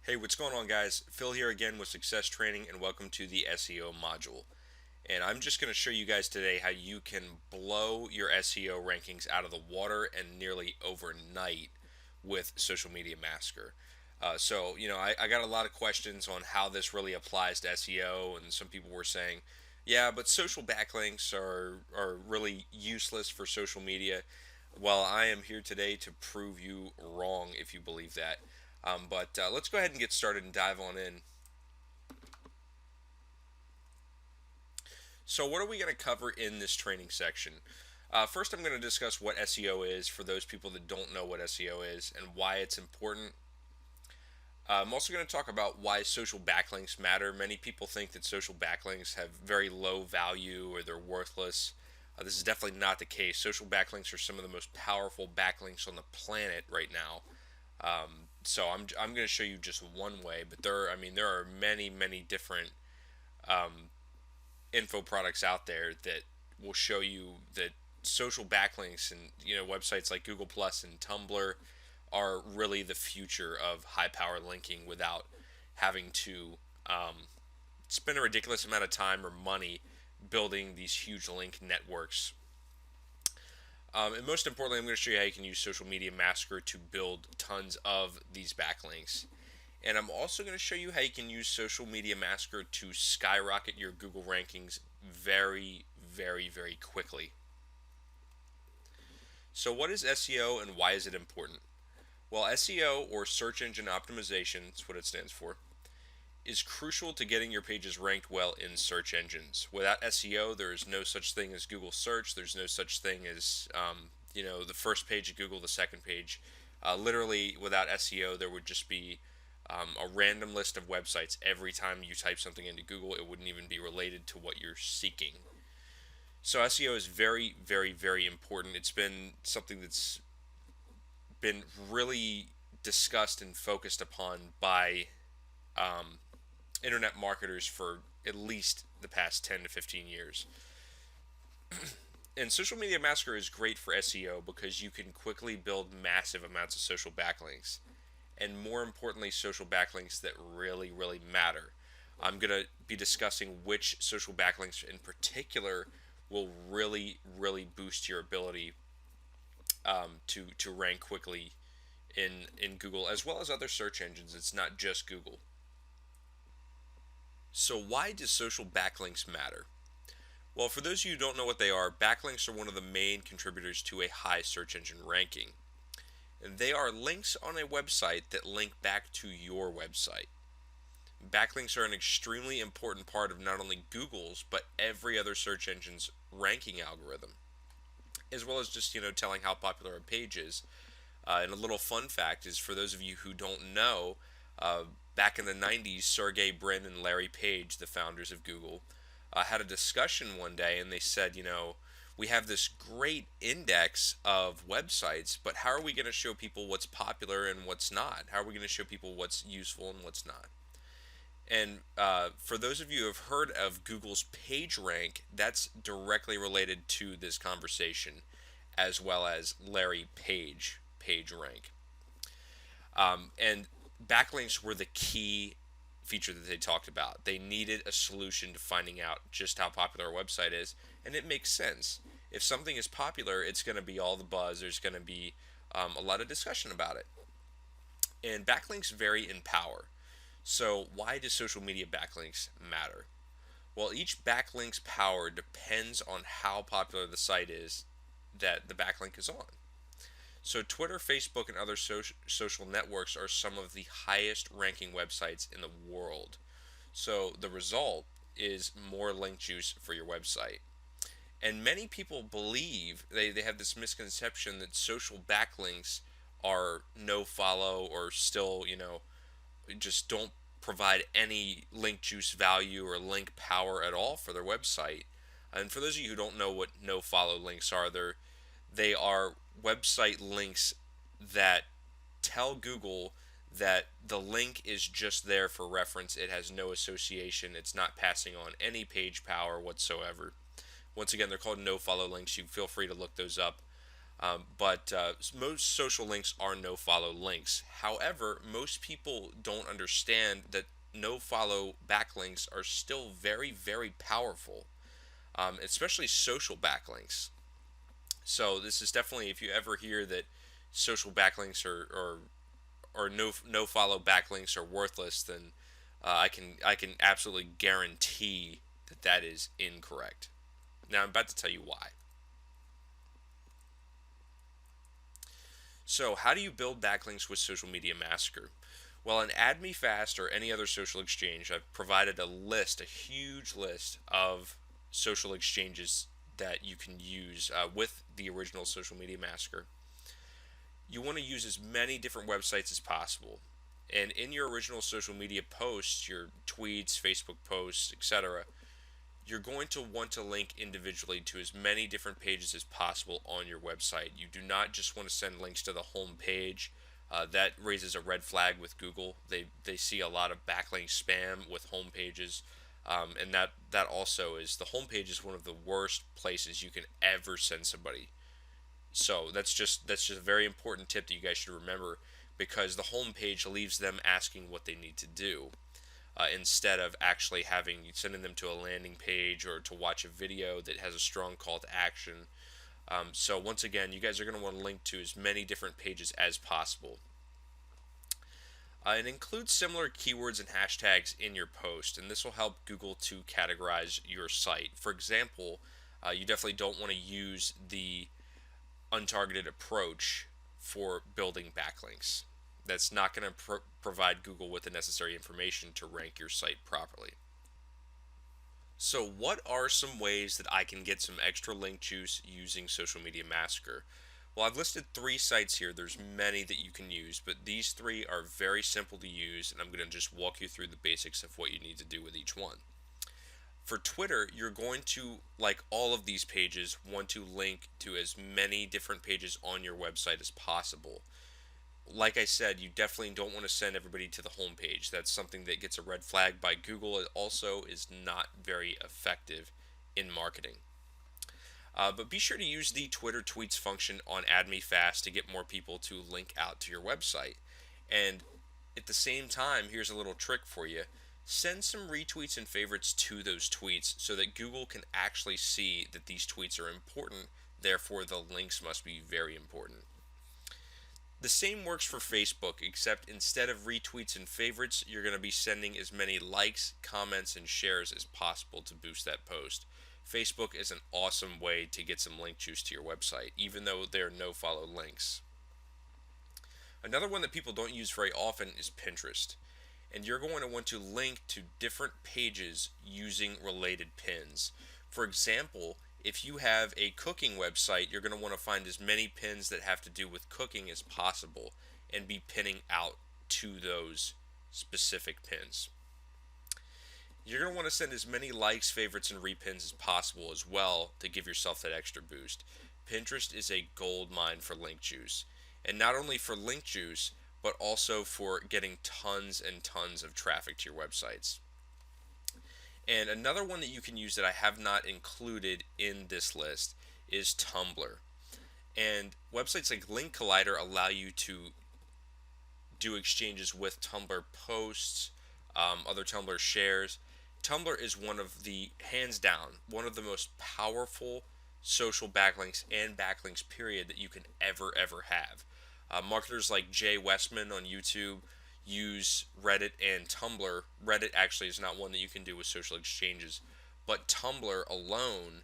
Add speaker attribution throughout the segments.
Speaker 1: Hey, what's going on, guys? Phil here again with Success Training, and welcome to the SEO module. And I'm just going to show you guys today how you can blow your SEO rankings out of the water and nearly overnight with Social Media Massacre. I got a lot of questions on how this really applies to SEO, and some people were saying, yeah, but social backlinks are really useless for social media. Well, I am here today to prove you wrong if you believe that. But let's go ahead and get started and dive on in. So, what are we going to cover in this training section? First, I'm going to discuss what SEO is for those people that don't know what SEO is and why it's important. I'm also going to talk about why social backlinks matter. Many people think that social backlinks have very low value or they're worthless. This is definitely not the case. Social backlinks are some of the most powerful backlinks on the planet right now. I'm going to show you just one way, but there are many different info products out there that will show you that social backlinks and websites like Google Plus and Tumblr are really the future of high power linking without having to spend a ridiculous amount of time or money building these huge link networks. And most importantly, I'm going to show you how you can use Social Media Massacre to build tons of these backlinks. And I'm also going to show you how you can use Social Media Massacre to skyrocket your Google rankings very quickly. So what is SEO and why is it important? Well, SEO, or search engine optimization, is what it stands for, is crucial to getting your pages ranked well in search engines. Without SEO, there is no such thing as Google search. There's no such thing as the first page of Google, the second page. Literally, without SEO, there would just be a random list of websites. Every time you type something into Google, it wouldn't even be related to what you're seeking. So SEO is very important. It's been something that's been really discussed and focused upon by internet marketers for at least the past 10 to 15 years. And Social Media Massacre is great for SEO because you can quickly build massive amounts of social backlinks, and more importantly, social backlinks that really matter. I'm going to be discussing which social backlinks in particular will really boost your ability to rank quickly in Google as well as other search engines. It's not just Google. So why do social backlinks matter? Well, for those of you who don't know what they are, backlinks are one of the main contributors to a high search engine ranking. And they are links on a website that link back to your website. Backlinks are an extremely important part of not only Google's, but every other search engine's ranking algorithm, as well as just telling how popular a page is. And a little fun fact is, for those of you who don't know, back in the 90s, Sergey Brin and Larry Page, the founders of Google, had a discussion one day, and they said, we have this great index of websites, but how are we going to show people what's popular and what's not? How are we going to show people what's useful and what's not? And for those of you who have heard of Google's PageRank, that's directly related to this conversation, as well as Larry Page PageRank. And backlinks were the key feature that they talked about. They needed a solution to finding out just how popular a website is, and it makes sense. If something is popular, it's going to be all the buzz. There's going to be a lot of discussion about it. And backlinks vary in power. So why do social media backlinks matter? Well, each backlink's power depends on how popular the site is that the backlink is on. So Twitter, Facebook, and other social networks are some of the highest ranking websites in the world. So the result is more link juice for your website. And many people believe, they have this misconception that social backlinks are no follow or still, just don't provide any link juice value or link power at all for their website. And for those of you who don't know what no follow links are, they are website links that tell Google that the link is just there for reference. It has no association. It's not passing on any page power whatsoever. Once again, they're called no follow links. You feel free to look those up. But most social links are no follow links. However, most people don't understand that no follow backlinks are still very, very powerful, especially social backlinks. So this is definitely, if you ever hear that social backlinks or no follow backlinks are worthless, then I can absolutely guarantee that that is incorrect. Now I'm about to tell you why. So how do you build backlinks with Social Media Massacre? Well, in Add Me Fast or any other social exchange, I've provided a huge list of social exchanges that you can use with the original Social Media Massacre. You want to use as many different websites as possible. And in your original social media posts, your tweets, Facebook posts, etc., you're going to want to link individually to as many different pages as possible on your website. You do not just want to send links to the home page. That raises a red flag with Google. They see a lot of backlink spam with home pages, and that also is, the home page is one of the worst places you can ever send somebody. So that's just a very important tip that you guys should remember, because the home page leaves them asking what they need to do, instead of actually sending them to a landing page or to watch a video that has a strong call to action. So once again, you guys are going to want to link to as many different pages as possible. And include similar keywords and hashtags in your post, and this will help Google to categorize your site. For example, you definitely don't want to use the untargeted approach for building backlinks. That's not going to provide Google with the necessary information to rank your site properly. So, what are some ways that I can get some extra link juice using Social Media Massacre? Well, I've listed 3 sites here. There's many that you can use, but these 3 are very simple to use, and I'm going to just walk you through the basics of what you need to do with each one. For Twitter, you're going to, like all of these pages, want to link to as many different pages on your website as possible. Like I said, you definitely don't want to send everybody to the home page. That's something that gets a red flag by Google. It also is not very effective in marketing. But be sure to use the Twitter tweets function on Add Me Fast to get more people to link out to your website. And at the same time, here's a little trick for you. Send some retweets and favorites to those tweets so that Google can actually see that these tweets are important. Therefore, the links must be very important. The same works for Facebook, except instead of retweets and favorites, you're going to be sending as many likes, comments, and shares as possible to boost that post. Facebook is an awesome way to get some link juice to your website, even though there are no follow links. Another one that people don't use very often is Pinterest. And you're going to want to link to different pages using related pins. For example, if you have a cooking website, you're going to want to find as many pins that have to do with cooking as possible and be pinning out to those specific pins. You're going to want to send as many likes, favorites, and repins as possible as well to give yourself that extra boost. Pinterest is a gold mine for link juice. And not only for link juice, but also for getting tons and tons of traffic to your websites. And another one that you can use that I have not included in this list is Tumblr. And websites like Link Collider allow you to do exchanges with Tumblr posts, other Tumblr shares. Tumblr is hands down, one of the most powerful social backlinks and backlinks period that you can ever have. Marketers like Jay Westman on YouTube use Reddit and Tumblr. Reddit actually is not one that you can do with social exchanges, but Tumblr alone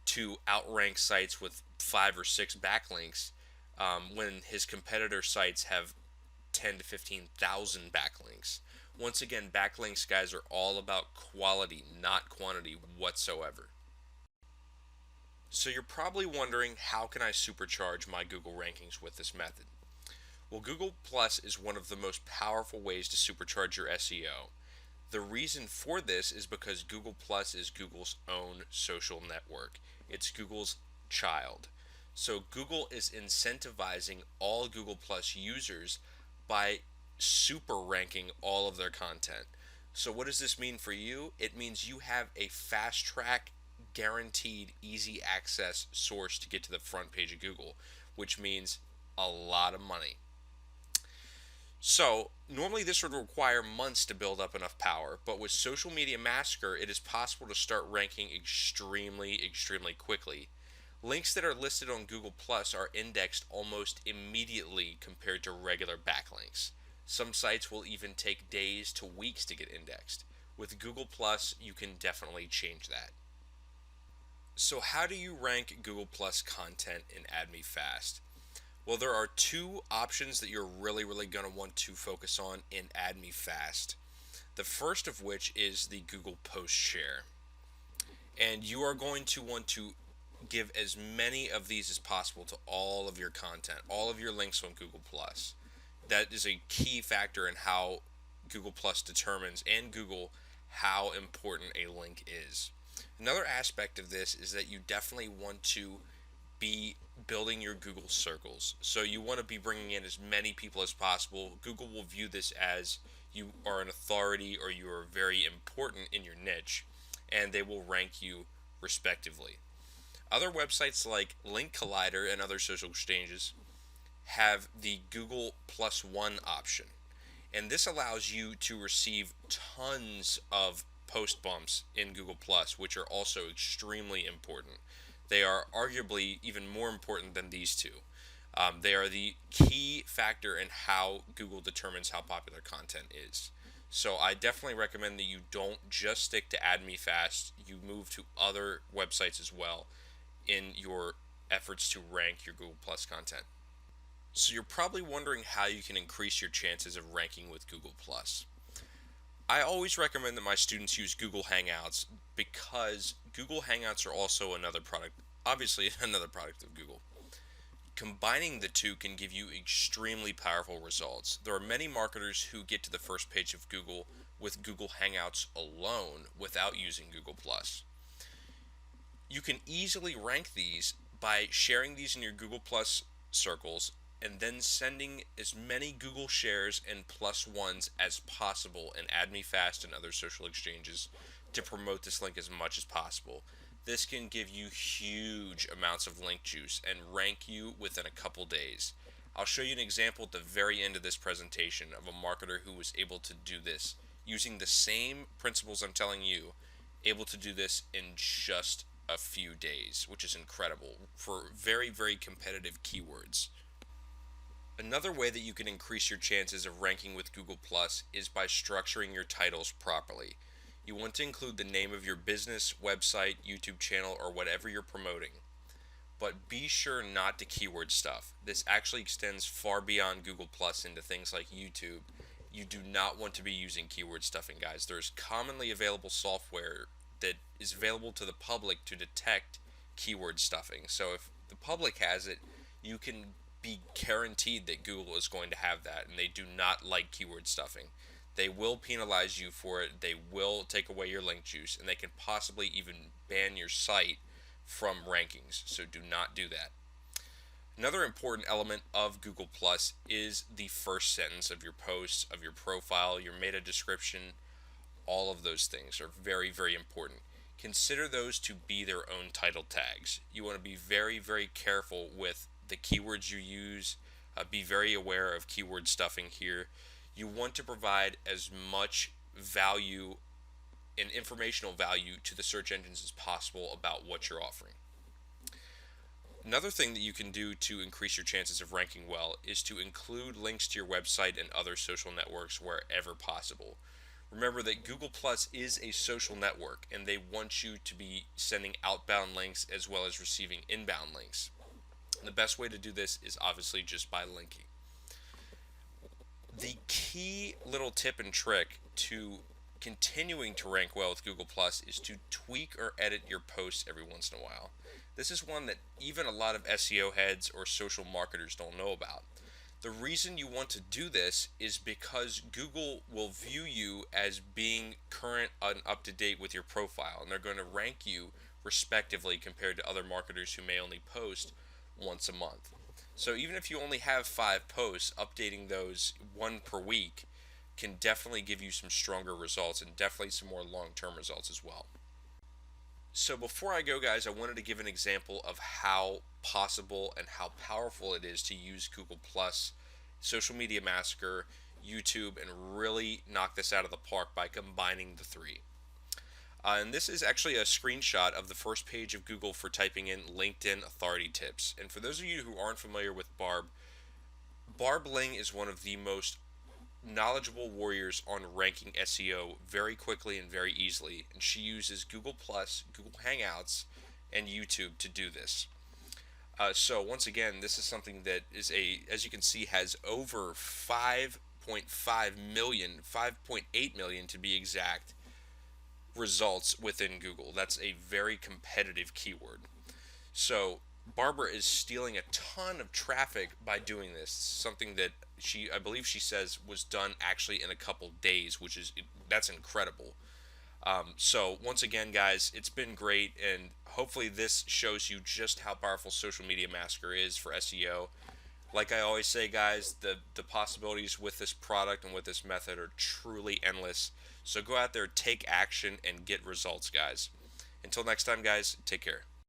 Speaker 1: to outrank sites with 5 or 6 backlinks, when his competitor sites have 10 to 15,000 backlinks. Once again, backlinks, guys, are all about quality, not quantity whatsoever. So you're probably wondering, how can I supercharge my Google rankings with this method? Well, Google Plus is one of the most powerful ways to supercharge your SEO. The reason for this is because Google Plus is Google's own social network. It's Google's child. So Google is incentivizing all Google Plus users by super ranking all of their content. So what does this mean for you? It means you have a fast track, guaranteed, easy access source to get to the front page of Google. which means a lot of money. So, normally this would require months to build up enough power, but with Social Media Massacre, it is possible to start ranking extremely quickly. Links that are listed on Google Plus are indexed almost immediately compared to regular backlinks. Some sites will even take days to weeks to get indexed. With Google Plus, you can definitely change that. So, how do you rank Google Plus content in AdMeFast? Well, there are two options that you're really going to want to focus on in AdMeFast. The first of which is the Google Post Share. And you are going to want to give as many of these as possible to all of your content, all of your links on Google Plus. That is a key factor in how Google Plus determines, and Google, how important a link is. Another aspect of this is that you definitely want to be building your Google circles. So you want to be bringing in as many people as possible. Google will view this as you are an authority or you are very important in your niche, and they will rank you respectively. Other websites like Link Collider and other social exchanges have the Google Plus One option, and this allows you to receive tons of post bumps in Google Plus, which are also extremely important. They are arguably even more important than these two. They are the key factor in how Google determines how popular content is. So I definitely recommend that you don't just stick to AdMeFast, you move to other websites as well in your efforts to rank your Google Plus content. So you're probably wondering how you can increase your chances of ranking with Google Plus. I always recommend that my students use Google Hangouts because Google Hangouts are also another product, obviously another product of Google. Combining the two can give you extremely powerful results. There are many marketers who get to the first page of Google with Google Hangouts alone without using Google Plus. You can easily rank these by sharing these in your Google Plus circles and then sending as many Google shares and plus ones as possible in AdMeFast and other social exchanges to promote this link as much as possible. This can give you huge amounts of link juice and rank you within a couple days. I'll show you an example at the very end of this presentation of a marketer who was able to do this using the same principles I'm telling you, able to do this in just a few days, which is incredible for very competitive keywords. Another way that you can increase your chances of ranking with Google Plus is by structuring your titles properly. You want to include the name of your business, website, YouTube channel, or whatever you're promoting. But be sure not to keyword stuff. This actually extends far beyond Google Plus into things like YouTube. You do not want to be using keyword stuffing, guys. There's commonly available software that is available to the public to detect keyword stuffing. So if the public has it, you can be guaranteed that Google is going to have that, and they do not like keyword stuffing. They will penalize you for it, they will take away your link juice, and they can possibly even ban your site from rankings, so do not do that. Another important element of Google Plus is the first sentence of your posts, of your profile, your meta description. All of those things are very important. Consider those to be their own title tags. You want to be very careful with the keywords you use. Be very aware of keyword stuffing here. You want to provide as much value and informational value to the search engines as possible about what you're offering. Another thing that you can do to increase your chances of ranking well is to include links to your website and other social networks wherever possible. Remember that Google Plus is a social network, and they want you to be sending outbound links as well as receiving inbound links. The best way to do this is obviously just by linking. The key little tip and trick to continuing to rank well with Google Plus is to tweak or edit your posts every once in a while. This is one that even a lot of SEO heads or social marketers don't know about. The reason you want to do this is because Google will view you as being current and up to date with your profile, and they're going to rank you respectively compared to other marketers who may only post once a month. So even if you only have 5 posts, updating those one per week can definitely give you some stronger results and definitely some more long-term results as well. So before I go, guys, I wanted to give an example of how possible and how powerful it is to use Google Plus, Social Media Massacre, YouTube, and really knock this out of the park by combining the three. And this is actually a screenshot of the first page of Google for typing in LinkedIn authority tips. And for those of you who aren't familiar with Barb Ling is one of the most knowledgeable warriors on ranking SEO very quickly and very easily, and she uses Google Plus, Google Hangouts, and YouTube to do this. So once again, this is something that as you can see, has over 5.5 million, 5.8 million to be exact, results within Google. That's a very competitive keyword. So Barbara is stealing a ton of traffic by doing this. Something that I believe she says was done actually in a couple days, that's incredible. So once again, guys, it's been great, and hopefully this shows you just how powerful Social Media Massacre is for SEO. Like I always say, guys, the possibilities with this product and with this method are truly endless. So go out there, take action, and get results, guys. Until next time, guys, take care.